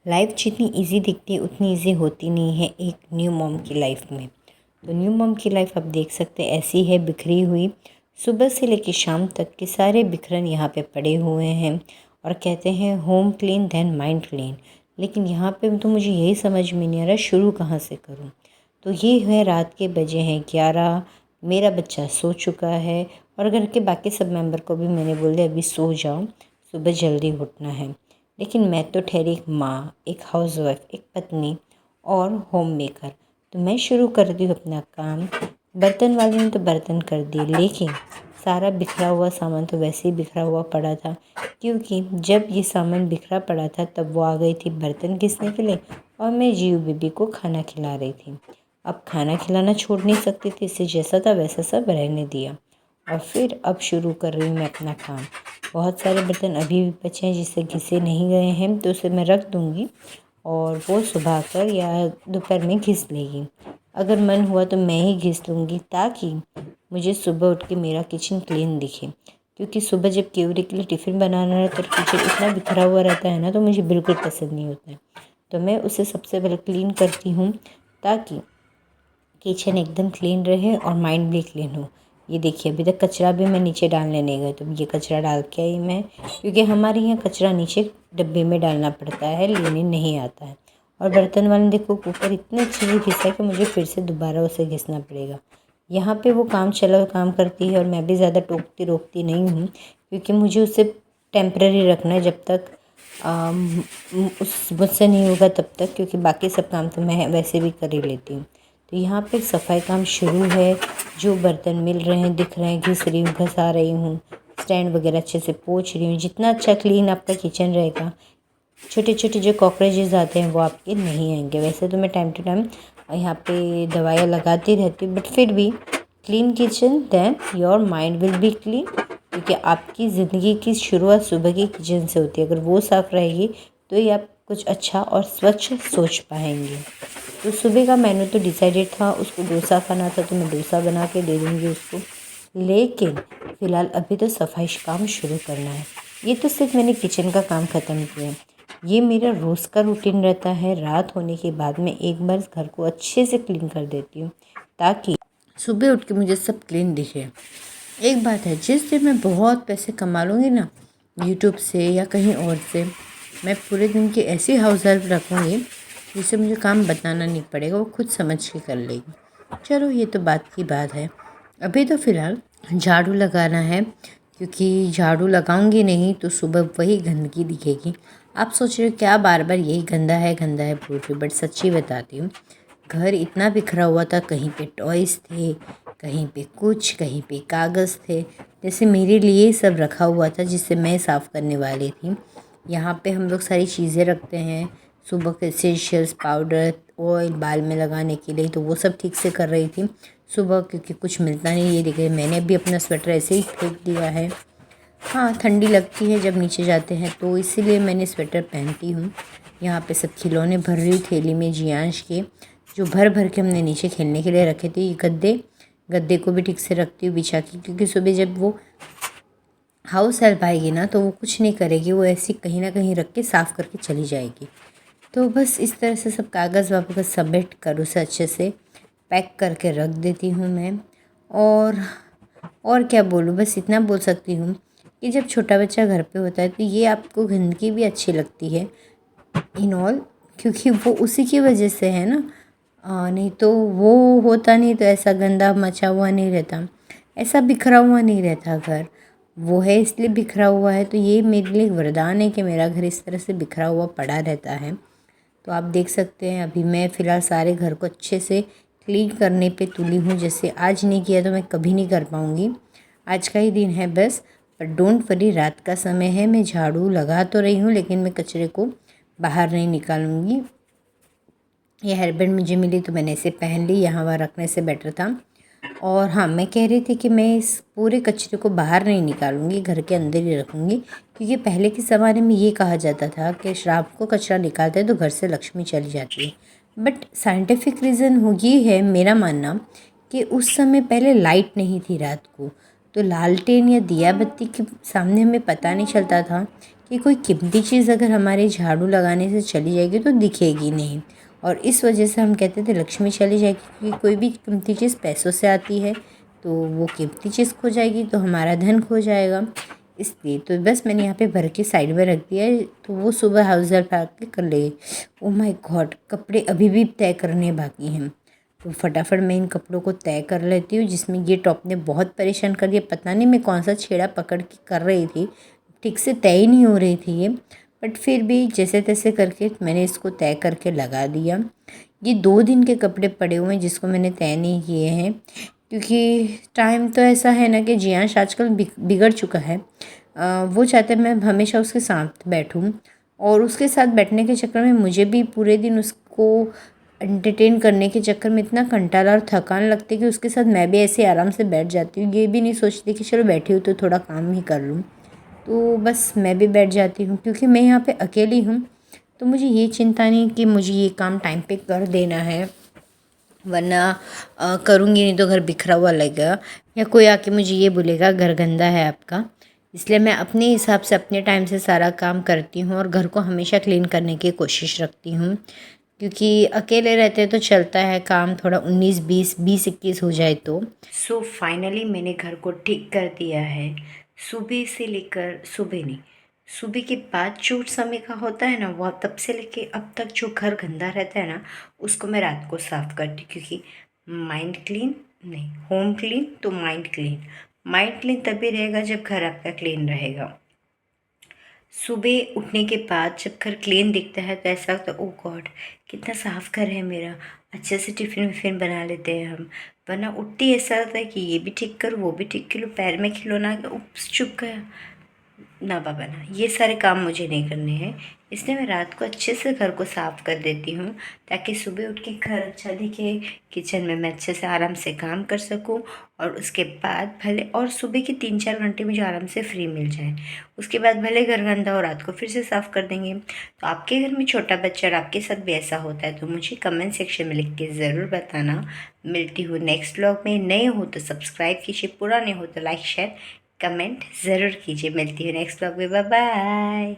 Life जितनी easy दिखती है उतनी इजी होती नहीं है एक न्यू मॉम की लाइफ में। तो न्यू मॉम की लाइफ आप देख सकते हैं ऐसी है, बिखरी हुई। सुबह से लेकर शाम तक के सारे बिखरन यहाँ पे पड़े हुए हैं और कहते हैं home clean then mind clean. लेकिन यहाँ पे तो मुझे यही समझ में नहीं आ रहा शुरू कहाँ से करूँ। तो ये है, रात के बजे हैं 11। मेरा बच्चा सो चुका है और घर के बाकी सब मेंबर को भी मैंने बोल दिया अभी सो जाओ, सुबह जल्दी उठना है। लेकिन मैं तो ठहरी एक माँ, एक हाउसवाइफ, एक पत्नी और होम मेकर। तो मैं शुरू कर दी अपना काम। बर्तन वाले ने तो बर्तन कर दिए, लेकिन सारा बिखरा हुआ सामान तो वैसे ही बिखरा हुआ पड़ा था, क्योंकि जब ये सामान बिखरा पड़ा था तब वो आ गई थी बर्तन घिसने के लिए और मैं जीव बेबी को खाना खिला रही थी। अब खाना खिलाना छोड़ नहीं सकती थी, इससे जैसा था वैसा सब रहने दिया और फिर अब शुरू कर रही हूँ मैं अपना काम। बहुत सारे बर्तन अभी भी बचे हैं जिससे घिसे नहीं गए हैं, तो उसे मैं रख दूँगी और वो सुबह कर या दोपहर में घिस लेगी। अगर मन हुआ तो मैं ही घिस लूँगी ताकि मुझे सुबह उठ के मेरा किचन क्लीन दिखे, क्योंकि सुबह जब केवरे के लिए टिफ़िन बनाना रहता है तो किचन इतना बिखरा हुआ रहता है ना, तो मुझे बिल्कुल पसंद नहीं होता है। तो मैं उसे सबसे पहले क्लीन करती हूँ ताकि किचन एकदम क्लीन रहे और माइंड भी क्लीन हो। ये देखिए अभी तक कचरा भी मैं नीचे डालने नहीं गई, तो ये कचरा डाल के आई मैं, क्योंकि हमारे यहाँ कचरा नीचे डब्बे में डालना पड़ता है, लेने नहीं आता है। और बर्तन वाले देखो ऊपर इतने अच्छे से घिसा है कि मुझे फिर से दोबारा उसे घिसना पड़ेगा। यहाँ पे वो काम चला काम करती है और मैं भी ज़्यादा टोकती रोकती नहीं हूँ, क्योंकि मुझे उसे टेम्पररी रखना है जब तक मुझसे नहीं होगा तब तक, क्योंकि बाकी सब काम तो मैं वैसे भी कर ही लेती हूँ। तो यहाँ पे सफाई काम शुरू है। जो बर्तन मिल रहे हैं दिख रहे हैं घिस रही हूँ, घसा रही हूँ, स्टैंड वगैरह अच्छे से पोंछ रही हूँ। जितना अच्छा क्लीन आपका किचन रहेगा, छोटे छोटे जो कॉकरोचेस आते हैं वो आपके नहीं आएंगे। वैसे तो मैं टाइम टू टाइम यहाँ पे दवाइयाँ लगाती रहती हूँ, बट फिर भी clean kitchen then your mind will be clean, क्योंकि आपकी ज़िंदगी की शुरुआत सुबह की किचन से होती है। अगर वो साफ़ रहेगी तो ही आप कुछ अच्छा और स्वच्छ सोच पाएंगे। तो सुबह का मेनू तो डिसाइडेड था, उसको डोसा खाना था तो मैं डोसा बना के दे दूँगी उसको। लेकिन फ़िलहाल अभी तो सफाई काम शुरू करना है। ये तो सिर्फ मैंने किचन का काम ख़त्म किया है। ये मेरा रोज़ का रूटीन रहता है। रात होने के बाद मैं एक बार घर को अच्छे से क्लीन कर देती हूँ ताकि सुबह उठ के मुझे सब क्लीन दिखे। एक बात है, जिस दिन मैं बहुत पैसे कमा लूँगी ना यूट्यूब से या कहीं और से, मैं पूरे दिन की ऐसी हाउस हेल्प रखूँगी जिसे मुझे काम बताना नहीं पड़ेगा, वो खुद समझ के कर लेगी। चलो ये तो बात की बात है। अभी तो फ़िलहाल झाड़ू लगाना है, क्योंकि झाड़ू लगाऊंगी नहीं तो सुबह वही गंदगी दिखेगी। आप सोच रहे हो क्या बार बार यही गंदा है बोल रही, बट सच्ची बताती हूँ, घर इतना बिखरा हुआ था। कहीं पे टॉयज़ थे, कहीं पे कुछ, कहीं पे कागज़ थे। जैसे मेरे लिए सब रखा हुआ था जिससे मैं साफ़ करने वाली थी। यहाँ पे हम लोग सारी चीज़ें रखते हैं, सुबह के एसेंशियल्स, पाउडर, ऑयल बाल में लगाने के लिए, तो वो सब ठीक से कर रही थी सुबह, क्योंकि कुछ मिलता नहीं। ये देखिए मैंने भी अपना स्वेटर ऐसे ही फेंक दिया है। हाँ, ठंडी लगती है जब नीचे जाते हैं, तो इसीलिए मैंने स्वेटर पहनती हूँ। यहाँ पे सब खिलौने भर रही हूँ थैली में जियांश के, जो भर भर के हमने नीचे खेलने के लिए रखे थे। ये गद्दे को भी ठीक से रखती हूँ बिछा के, क्योंकि सुबह जब वो हाउस हेल्प आएगी ना तो वो कुछ नहीं करेगी, वो ऐसी कहीं ना कहीं रख के साफ़ करके चली जाएगी। तो बस इस तरह से सब कागज़ वागज़ सबमिट कर उसे अच्छे से पैक करके रख देती हूँ मैं। और क्या बोलूँ, बस इतना बोल सकती हूँ कि जब छोटा बच्चा घर पे होता है तो ये आपको गंदगी भी अच्छी लगती है इन ऑल, क्योंकि वो उसी की वजह से है ना। नहीं तो वो होता नहीं तो ऐसा गंदा मचा हुआ नहीं रहता, ऐसा बिखरा हुआ नहीं रहता घर। वो है इसलिए बिखरा हुआ है। तो ये मेरे लिए वरदान है कि मेरा घर इस तरह से बिखरा हुआ पड़ा रहता है। तो आप देख सकते हैं अभी मैं फ़िलहाल सारे घर को अच्छे से क्लीन करने पे तुली हूँ। जैसे आज नहीं किया तो मैं कभी नहीं कर पाऊँगी, आज का ही दिन है बस। पर डोंट वरी, रात का समय है, मैं झाड़ू लगा तो रही हूँ लेकिन मैं कचरे को बाहर नहीं निकालूंगी। ये हेयरबैंड मुझे मिली तो मैंने इसे पहन ली, यहाँ वहाँ रखने से बेटर था। और हाँ, मैं कह रही थी कि मैं इस पूरे कचरे को बाहर नहीं निकालूंगी, घर के अंदर ही रखूंगी, क्योंकि पहले के ज़माने में ये कहा जाता था कि श्राप को कचरा निकालते हैं तो घर से लक्ष्मी चली जाती है। बट साइंटिफिक रीज़न हो ये है मेरा मानना कि उस समय पहले लाइट नहीं थी रात को, तो लालटेन या दिया बत्ती के सामने हमें पता नहीं चलता था कि कोई कीमती चीज़ अगर हमारे झाड़ू लगाने से चली जाएगी तो दिखेगी नहीं, और इस वजह से हम कहते थे लक्ष्मी चली जाएगी, क्योंकि कोई भी कीमती चीज़ पैसों से आती है, तो वो कीमती चीज़ खो जाएगी तो हमारा धन खो जाएगा। इसलिए तो बस मैंने यहाँ पे भर के साइड में रख दिया है, तो वो सुबह हाउस हेल्प आके कर ले। ओ माय गॉड, कपड़े अभी भी तय करने बाकी हैं, तो फटाफट मैं इन कपड़ों को तय कर लेती हूँ, जिसमें ये टॉप ने बहुत परेशान कर दिया। पता नहीं मैं कौन सा छेड़ा पकड़ के कर रही थी, ठीक से तय ही नहीं हो रही थी ये, बट फिर भी जैसे तैसे करके मैंने इसको तय करके लगा दिया। ये 2 दिन के कपड़े पड़े हुए हैं जिसको मैंने तय नहीं किए हैं, क्योंकि टाइम तो ऐसा है ना कि जियांश आजकल बिगड़ चुका है। वो चाहता है मैं हमेशा उसके साथ बैठूं, और उसके साथ बैठने के चक्कर में मुझे भी पूरे दिन उसको एंटरटेन करने के चक्कर में इतना कंटाला और थकान लगती है कि उसके साथ मैं भी ऐसे आराम से बैठ जाती हूँ। ये भी नहीं सोचती कि चलो बैठी हूँ तो थोड़ा काम ही कर लूँ, तो बस मैं भी बैठ जाती हूँ, क्योंकि मैं यहाँ पे अकेली हूँ। तो मुझे ये चिंता नहीं कि मुझे ये काम टाइम पे कर देना है, वरना करूँगी नहीं तो घर बिखरा हुआ लगेगा, या कोई आके मुझे ये बोलेगा घर गंदा है आपका। इसलिए मैं अपने हिसाब से अपने टाइम से सारा काम करती हूँ, और घर को हमेशा क्लीन करने की कोशिश रखती हूँ, क्योंकि अकेले रहते तो चलता है काम थोड़ा 19-20 20-21 हो जाए तो। सो फाइनली मैंने घर को ठीक कर दिया है। सुबह से लेकर, सुबह नहीं, सुबह के बाद जो समय का होता है ना, वह तब से लेके अब तक जो घर गंदा रहता है ना, उसको मैं रात को साफ़ करती, क्योंकि माइंड क्लीन नहीं, होम क्लीन तो माइंड क्लीन। माइंड क्लीन तभी रहेगा जब घर आपका क्लीन रहेगा। सुबह उठने के बाद जब घर क्लीन दिखता है तो ऐसा लगता है ओ गॉड कितना साफ घर है मेरा, अच्छे से टिफ़िन विफ़िन बना लेते हैं हम। वरना उठती ऐसा लगता है कि ये भी ठीक करो वो भी ठीक करो, पैर में खिलौना आ गया, उप्स चुप गया, ना बाबा ना, ये सारे काम मुझे नहीं करने हैं। इसलिए मैं रात को अच्छे से घर को साफ़ कर देती हूँ, ताकि सुबह उठ के घर अच्छा दिखे, किचन में मैं अच्छे से आराम से काम कर सकूँ, और उसके बाद भले और सुबह के 3-4 घंटे मुझे आराम से फ्री मिल जाए। उसके बाद भले घर गंदा हो, रात को फिर से साफ़ कर देंगे। तो आपके घर में छोटा बच्चा और आपके साथ भी ऐसा होता है तो मुझे कमेंट सेक्शन में लिख के ज़रूर बताना। मिलती हूँ नेक्स्ट व्लॉग में। नए हो तो सब्सक्राइब कीजिए, पुराने हो तो लाइक शेयर कमेंट ज़रूर कीजिए। मिलती हूँ नेक्स्ट व्लॉग में, बाय बाय।